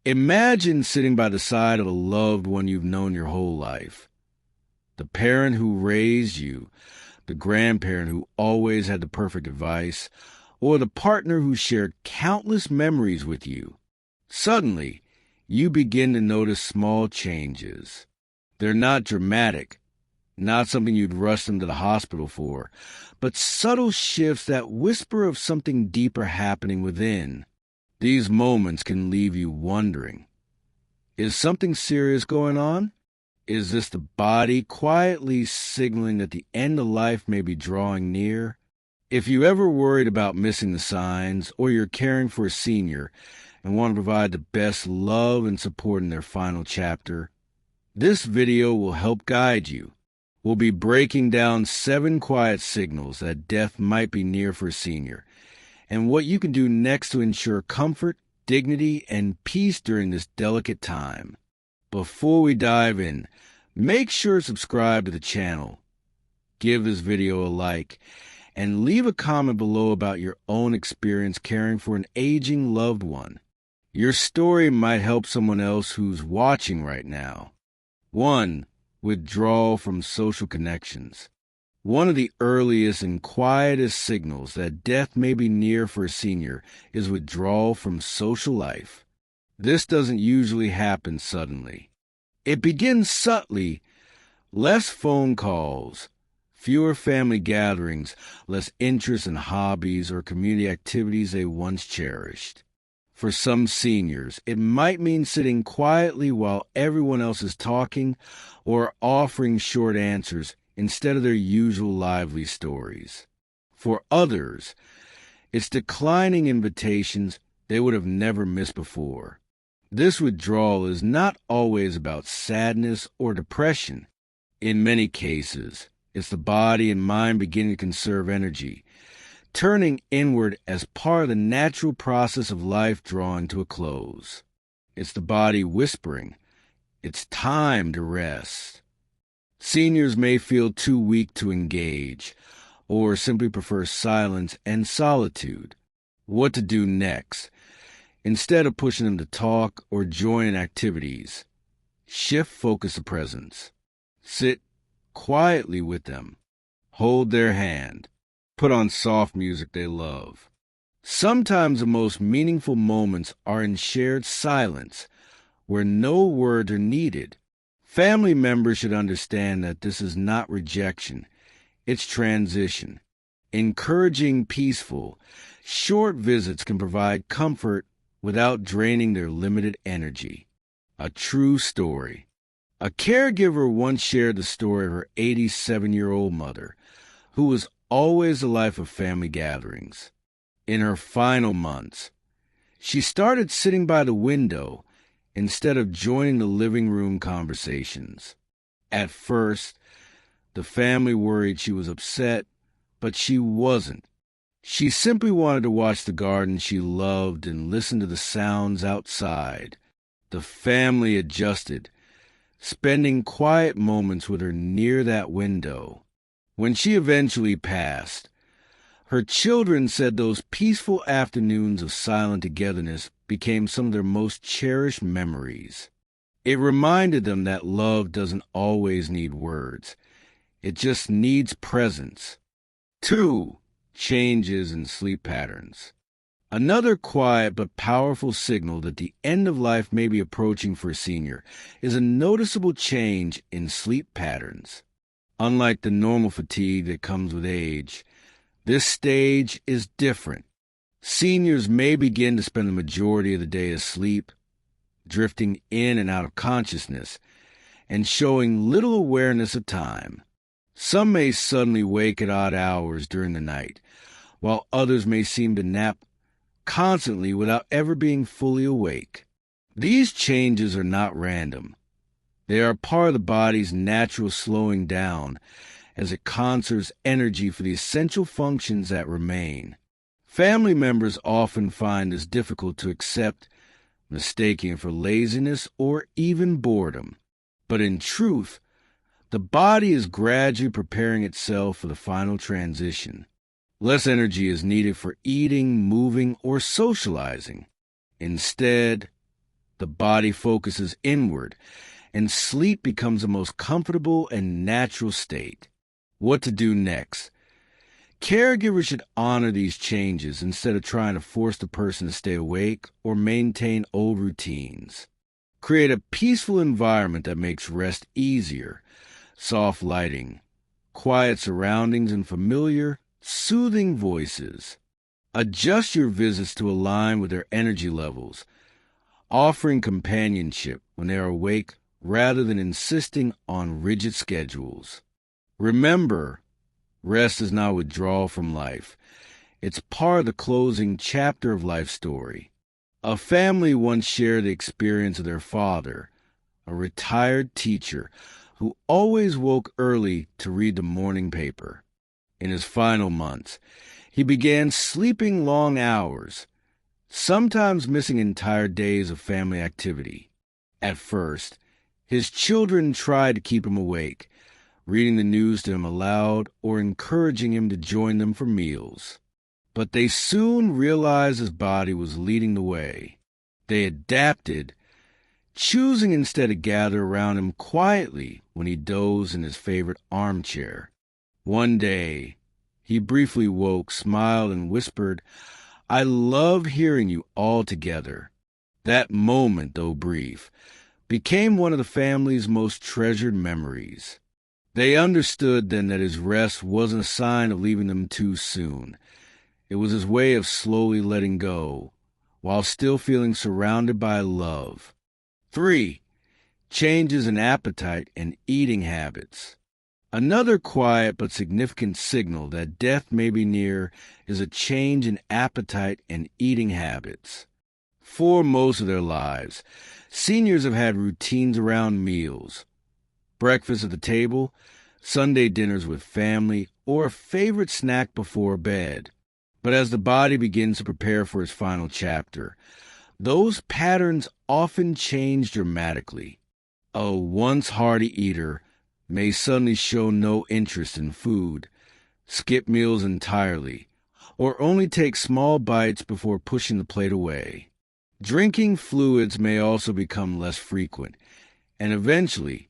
Imagine sitting by the side of a loved one you've known your whole life. The parent who raised you, the grandparent who always had the perfect advice, or the partner who shared countless memories with you. Suddenly, you begin to notice small changes. They're not dramatic, not something you'd rush them to the hospital for, but subtle shifts that whisper of something deeper happening within. These moments can leave you wondering, is something serious going on? Is this the body quietly signaling that the end of life may be drawing near? If you ever worried about missing the signs, or you're caring for a senior and want to provide the best love and support in their final chapter, this video will help guide you. We'll be breaking down 7 quiet signals that death might be near for a senior, and what you can do next to ensure comfort, dignity, and peace during this delicate time. Before we dive in, make sure to subscribe to the channel, give this video a like, and leave a comment below about your own experience caring for an aging loved one. Your story might help someone else who's watching right now. 1. Withdrawal from social connections. One of the earliest and quietest signals that death may be near for a senior is withdrawal from social life. This doesn't usually happen suddenly. It begins subtly: less phone calls, fewer family gatherings, less interest in hobbies or community activities they once cherished. For some seniors, it might mean sitting quietly while everyone else is talking, or offering short answers instead of their usual lively stories. For others, it's declining invitations they would have never missed before. This withdrawal is not always about sadness or depression. In many cases, it's the body and mind beginning to conserve energy, turning inward as part of the natural process of life drawing to a close. It's the body whispering, it's time to rest. Seniors may feel too weak to engage, or simply prefer silence and solitude. What to do next? Instead of pushing them to talk or join in activities, shift focus to presence. Sit quietly with them. Hold their hand. Put on soft music they love. Sometimes the most meaningful moments are in shared silence, where no words are needed. Family members should understand that this is not rejection, it's transition. Encouraging peaceful, short visits can provide comfort without draining their limited energy. A true story. A caregiver once shared the story of her 87-year-old mother, who was always the life of family gatherings. In her final months, she started sitting by the window instead of joining the living room conversations. At first, the family worried she was upset, but she wasn't. She simply wanted to watch the garden she loved and listen to the sounds outside. The family adjusted, spending quiet moments with her near that window. When she eventually passed, her children said those peaceful afternoons of silent togetherness became some of their most cherished memories. It reminded them that love doesn't always need words. It just needs presence. 2. Changes in sleep patterns. Another quiet but powerful signal that the end of life may be approaching for a senior is a noticeable change in sleep patterns. Unlike the normal fatigue that comes with age, this stage is different. Seniors may begin to spend the majority of the day asleep, drifting in and out of consciousness, and showing little awareness of time. Some may suddenly wake at odd hours during the night, while others may seem to nap constantly without ever being fully awake. These changes are not random. They are part of the body's natural slowing down as it conserves energy for the essential functions that remain. Family members often find this difficult to accept, mistaking it for laziness or even boredom. But in truth, the body is gradually preparing itself for the final transition. Less energy is needed for eating, moving, or socializing. Instead, The body focuses inward, and sleep becomes the most comfortable and natural state. What to do next? Caregivers should honor these changes instead of trying to force the person to stay awake or maintain old routines. Create a peaceful environment that makes rest easier. Soft lighting, quiet surroundings, and familiar, soothing voices. Adjust your visits to align with their energy levels, offering companionship when they are awake rather than insisting on rigid schedules. Remember, rest is not withdrawal from life. It's part of the closing chapter of life's story. A family once shared the experience of their father, a retired teacher who always woke early to read the morning paper. In his final months, he began sleeping long hours, sometimes missing entire days of family activity. At first, his children tried to keep him awake, reading the news to him aloud or encouraging him to join them for meals. But they soon realized his body was leading the way. They adapted, choosing instead to gather around him quietly when he dozed in his favorite armchair. One day, he briefly woke, smiled, and whispered, "I love hearing you all together." That moment, though brief, became one of the family's most treasured memories. They understood then that his rest wasn't a sign of leaving them too soon. It was his way of slowly letting go, while still feeling surrounded by love. 3. Changes in appetite and eating habits. Another quiet but significant signal that death may be near is a change in appetite and eating habits. For most of their lives, seniors have had routines around meals, breakfast at the table, Sunday dinners with family, or a favorite snack before bed. But as the body begins to prepare for its final chapter, those patterns often change dramatically. A once hearty eater may suddenly show no interest in food, skip meals entirely, or only take small bites before pushing the plate away. Drinking fluids may also become less frequent, and eventually,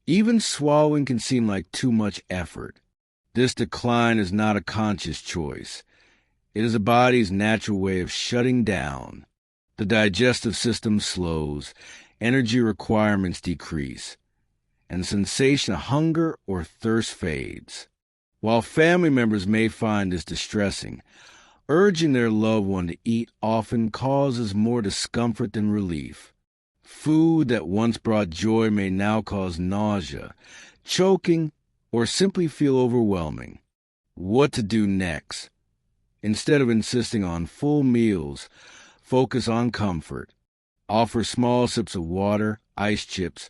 even swallowing can seem like too much effort. This decline is not a conscious choice. It is the body's natural way of shutting down. The digestive system slows, energy requirements decrease, and the sensation of hunger or thirst fades. While family members may find this distressing, urging their loved one to eat often causes more discomfort than relief. Food that once brought joy may now cause nausea, choking, or simply feel overwhelming. What to do next? Instead of insisting on full meals, focus on comfort. Offer small sips of water, ice chips,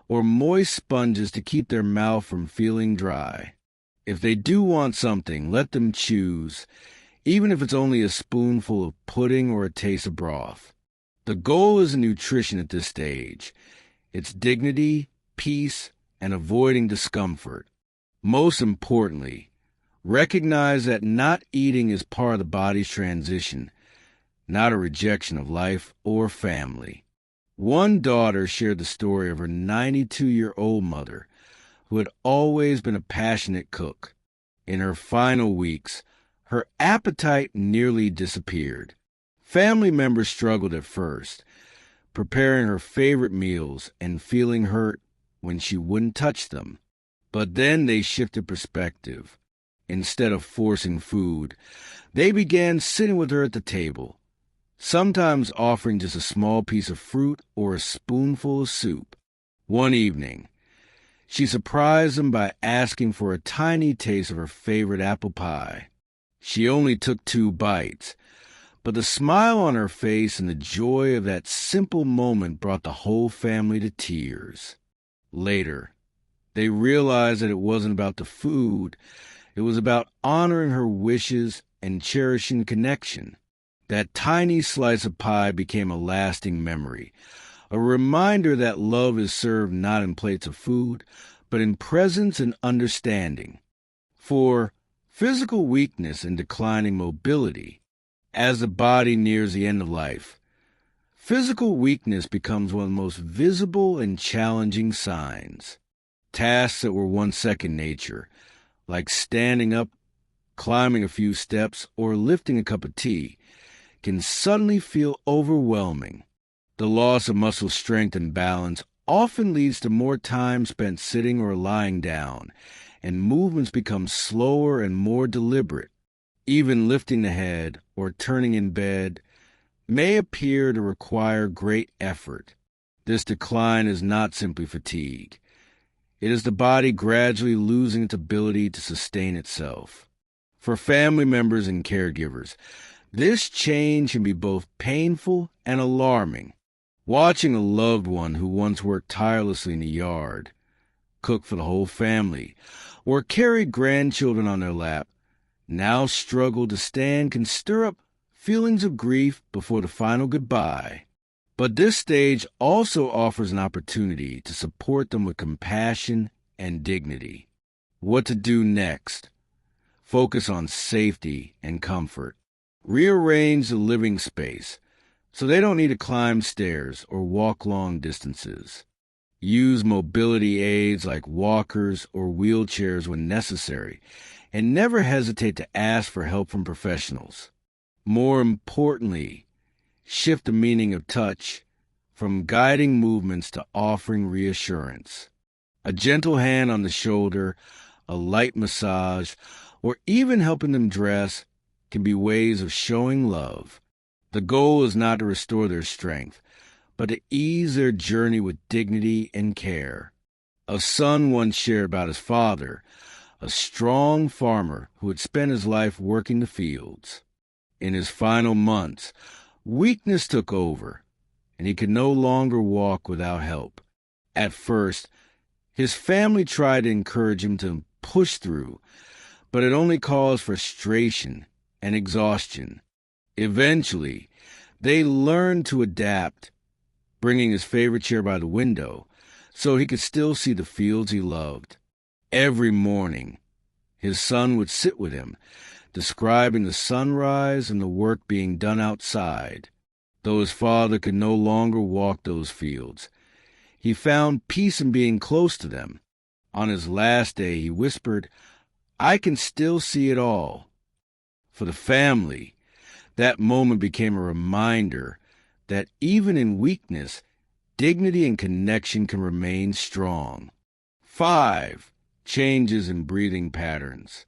or moist sponges to keep their mouth from feeling dry. If they do want something, let them choose, even if it's only a spoonful of pudding or a taste of broth. The goal isn't nutrition at this stage. It's dignity, peace, and avoiding discomfort. Most importantly, recognize that not eating is part of the body's transition, not a rejection of life or family. One daughter shared the story of her 92-year-old mother, who had always been a passionate cook. In her final weeks, her appetite nearly disappeared. Family members struggled at first, preparing her favorite meals and feeling hurt when she wouldn't touch them. But then they shifted perspective. Instead of forcing food, they began sitting with her at the table, sometimes offering just a small piece of fruit or a spoonful of soup. One evening, she surprised them by asking for a tiny taste of her favorite apple pie. She only took 2 bites, but the smile on her face and the joy of that simple moment brought the whole family to tears. Later, they realized that it wasn't about the food. It was about honoring her wishes and cherishing connection. That tiny slice of pie became a lasting memory, a reminder that love is served not in plates of food, but in presence and understanding. For physical weakness and declining mobility, as the body nears the end of life, Physical weakness becomes one of the most visible and challenging signs. Tasks that were once second nature, like standing up, climbing a few steps, or lifting a cup of tea, can suddenly feel overwhelming. The loss of muscle strength and balance often leads to more time spent sitting or lying down, and movements become slower and more deliberate. Even lifting the head or turning in bed may appear to require great effort. This decline is not simply fatigue. It is the body gradually losing its ability to sustain itself. For family members and caregivers, this change can be both painful and alarming. Watching a loved one who once worked tirelessly in the yard, cooked for the whole family, or carried grandchildren on their lap, now struggle to stand can stir up feelings of grief before the final goodbye. But this stage also offers an opportunity to support them with compassion and dignity. What to do next? Focus on safety and comfort. Rearrange the living space so they don't need to climb stairs or walk long distances. Use mobility aids like walkers or wheelchairs when necessary, and never hesitate to ask for help from professionals. More importantly, shift the meaning of touch from guiding movements to offering reassurance. A gentle hand on the shoulder, a light massage, or even helping them dress can be ways of showing love. The goal is not to restore their strength, but to ease their journey with dignity and care. A son once shared about his father, a strong farmer who had spent his life working the fields. In his final months, weakness took over, and he could no longer walk without help. At first, his family tried to encourage him to push through, but it only caused frustration and exhaustion. Eventually, they learned to adapt, bringing his favorite chair by the window so he could still see the fields he loved. Every morning, his son would sit with him, describing the sunrise and the work being done outside. Though his father could no longer walk those fields, he found peace in being close to them. On his last day, he whispered, "I can still see it all." For the family, that moment became a reminder that even in weakness, dignity and connection can remain strong. 5. Changes in breathing patterns.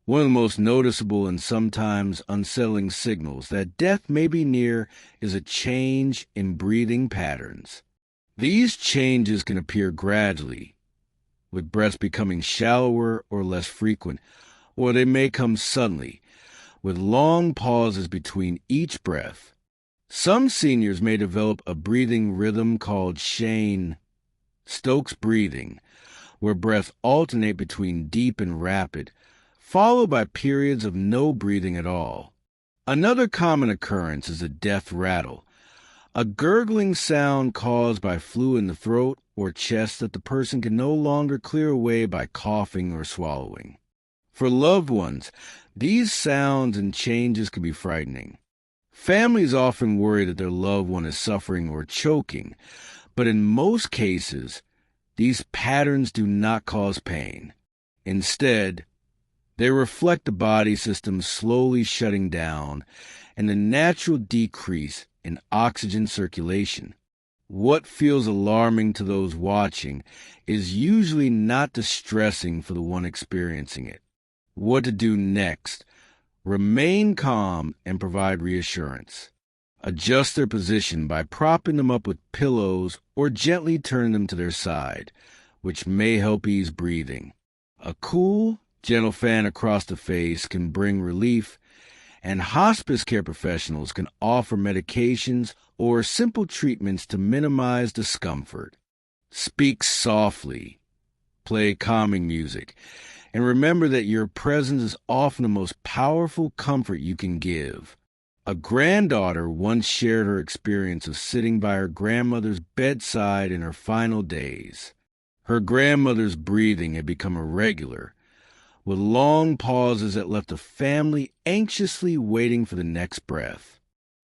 One of the most noticeable and sometimes unsettling signals that death may be near is a change in breathing patterns. These changes can appear gradually, with breaths becoming shallower or less frequent, or they may come suddenly, with long pauses between each breath. Some seniors may develop a breathing rhythm called Cheyne-Stokes breathing, where breaths alternate between deep and rapid, followed by periods of no breathing at all. Another common occurrence is a death rattle, a gurgling sound caused by fluid in the throat or chest that the person can no longer clear away by coughing or swallowing. For loved ones, these sounds and changes can be frightening. Families often worry that their loved one is suffering or choking, but in most cases, these patterns do not cause pain. Instead, they reflect the body system slowly shutting down and the natural decrease in oxygen circulation. What feels alarming to those watching is usually not distressing for the one experiencing it. What to do next? Remain calm and provide reassurance. Adjust their position by propping them up with pillows or gently turn them to their side, which may help ease breathing. A cool, gentle fan across the face can bring relief, and hospice care professionals can offer medications or simple treatments to minimize discomfort. Speak softly, play calming music, and remember that your presence is often the most powerful comfort you can give. A granddaughter once shared her experience of sitting by her grandmother's bedside in her final days. Her grandmother's breathing had become irregular, with long pauses that left the family anxiously waiting for the next breath.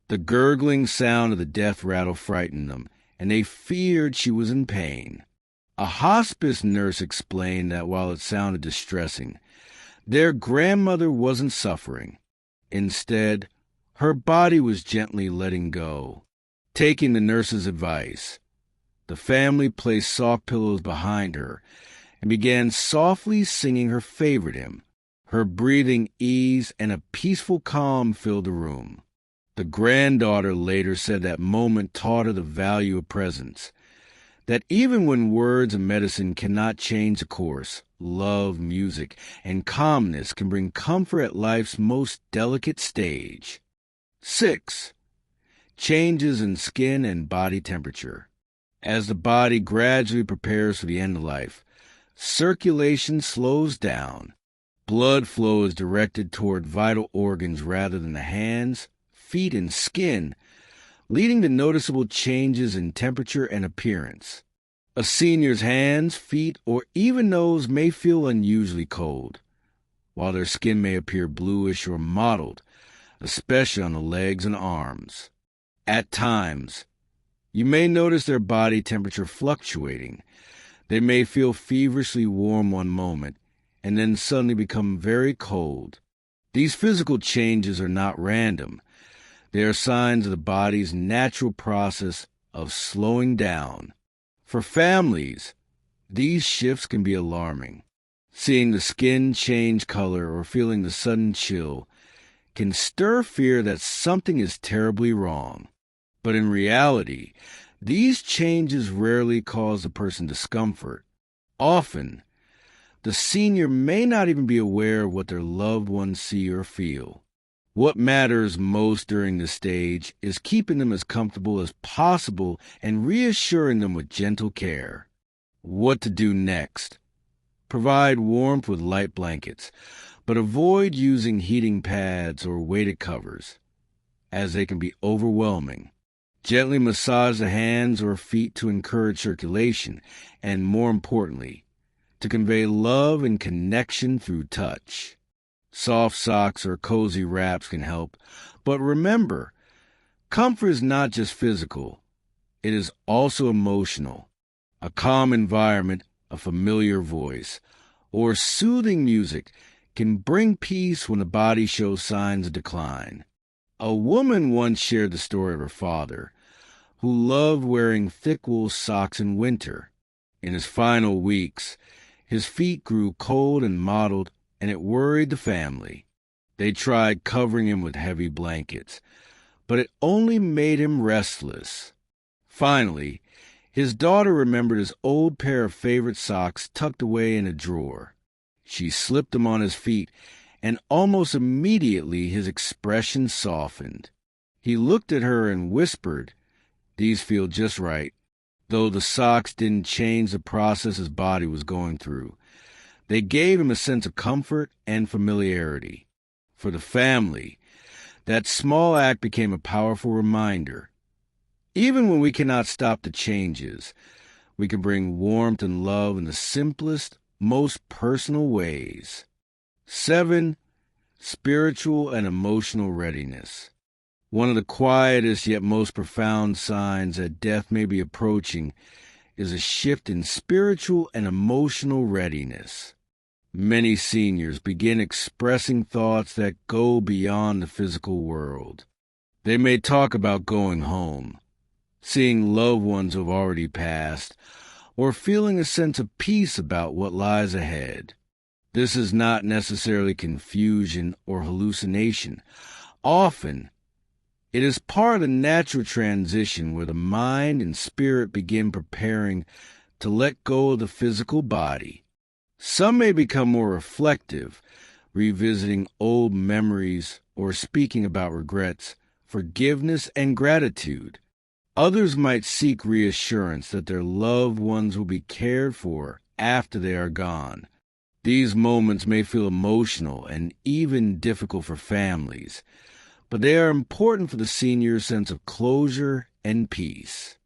The gurgling sound of the death rattle frightened them, and they feared she was in pain. A hospice nurse explained that while it sounded distressing, their grandmother wasn't suffering. Instead, her body was gently letting go. Taking the nurse's advice, the family placed soft pillows behind her and began softly singing her favorite hymn. Her breathing eased and a peaceful calm filled the room. The granddaughter later said that moment taught her the value of presence, that even when words and medicine cannot change the course, love, music, and calmness can bring comfort at life's most delicate stage. 6. Changes in skin and body temperature. As the body gradually prepares for the end of life, circulation slows down. Blood flow is directed toward vital organs rather than the hands, feet, and skin, leading to noticeable changes in temperature and appearance. A senior's hands, feet, or even nose may feel unusually cold, while their skin may appear bluish or mottled, especially on the legs and arms. At times, you may notice their body temperature fluctuating. They may feel feverishly warm one moment and then suddenly become very cold. These physical changes are not random. They are signs of the body's natural process of slowing down. For families, these shifts can be alarming. Seeing the skin change color or feeling the sudden chill can stir fear that something is terribly wrong. But in reality, these changes rarely cause the person discomfort. Often, the senior may not even be aware of what their loved ones see or feel. What matters most during this stage is keeping them as comfortable as possible and reassuring them with gentle care. What to do next? Provide warmth with light blankets, but avoid using heating pads or weighted covers, as they can be overwhelming. Gently massage the hands or feet to encourage circulation, and more importantly, to convey love and connection through touch. Soft socks or cozy wraps can help, but remember, comfort is not just physical, it is also emotional. A calm environment, a familiar voice, or soothing music can bring peace when the body shows signs of decline. A woman once shared the story of her father, who loved wearing thick wool socks in winter. In his final weeks, his feet grew cold and mottled, and it worried the family. They tried covering him with heavy blankets, but it only made him restless. Finally, his daughter remembered his old pair of favorite socks tucked away in a drawer. She slipped them on his feet, and almost immediately his expression softened. He looked at her and whispered, "These feel just right," though the socks didn't change the process his body was going through. They gave him a sense of comfort and familiarity. For the family, that small act became a powerful reminder. Even when we cannot stop the changes, we can bring warmth and love in the simplest, most personal ways. 7. Spiritual and emotional readiness. One of the quietest yet most profound signs that death may be approaching is a shift in spiritual and emotional readiness. Many seniors begin expressing thoughts that go beyond the physical world. They may talk about going home, seeing loved ones who have already passed, or feeling a sense of peace about what lies ahead. This is not necessarily confusion or hallucination. Often, it is part of the natural transition where the mind and spirit begin preparing to let go of the physical body. Some may become more reflective, revisiting old memories or speaking about regrets, forgiveness, and gratitude. Others might seek reassurance that their loved ones will be cared for after they are gone. These moments may feel emotional and even difficult for families, but they are important for the senior's sense of closure and peace.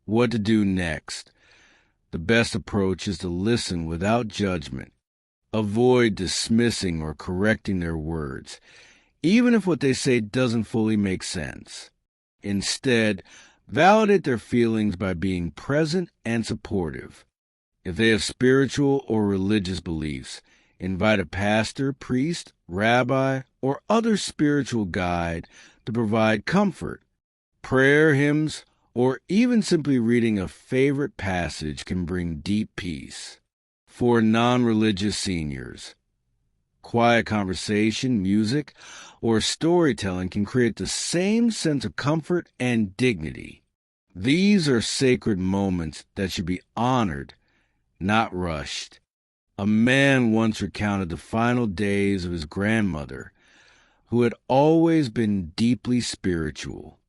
What to do next? The best approach is to listen without judgment. Avoid dismissing or correcting their words, even if what they say doesn't fully make sense. Instead, validate their feelings by being present and supportive. If they have spiritual or religious beliefs, invite a pastor, priest, rabbi, or other spiritual guide to provide comfort. Prayer, hymns, or even simply reading a favorite passage can bring deep peace. For non-religious seniors, quiet conversation, music, or storytelling can create the same sense of comfort and dignity. These are sacred moments that should be honored, not rushed. A man once recounted the final days of his grandmother, who had always been deeply spiritual.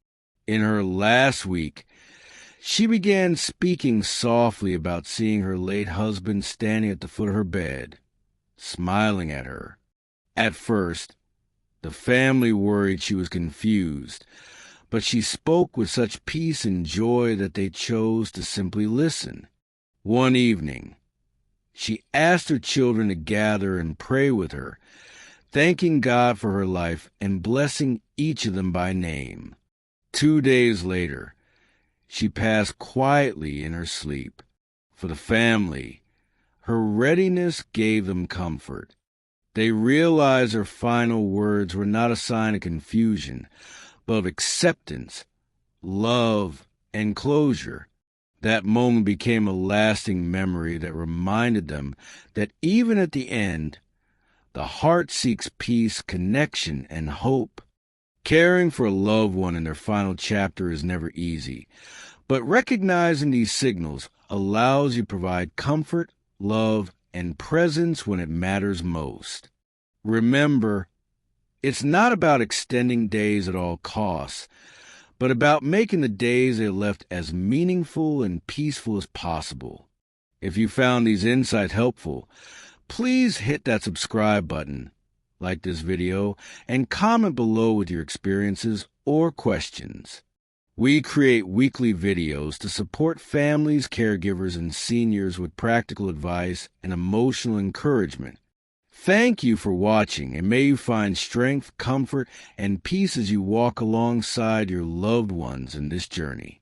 In her last week, she began speaking softly about seeing her late husband standing at the foot of her bed, smiling at her. At first, the family worried she was confused, but she spoke with such peace and joy that they chose to simply listen. One evening, she asked her children to gather and pray with her, thanking God for her life and blessing each of them by name. 2 days later, she passed quietly in her sleep. For the family, her readiness gave them comfort. They realized her final words were not a sign of confusion, but of acceptance, love, and closure. That moment became a lasting memory that reminded them that even at the end, the heart seeks peace, connection, and hope. Caring for a loved one in their final chapter is never easy, but recognizing these signals allows you to provide comfort, love, and presence when it matters most. Remember, it's not about extending days at all costs, but about making the days they left as meaningful and peaceful as possible. If you found these insights helpful, please hit that subscribe button, like this video, and comment below with your experiences or questions. We create weekly videos to support families, caregivers, and seniors with practical advice and emotional encouragement. Thank you for watching, and may you find strength, comfort, and peace as you walk alongside your loved ones in this journey.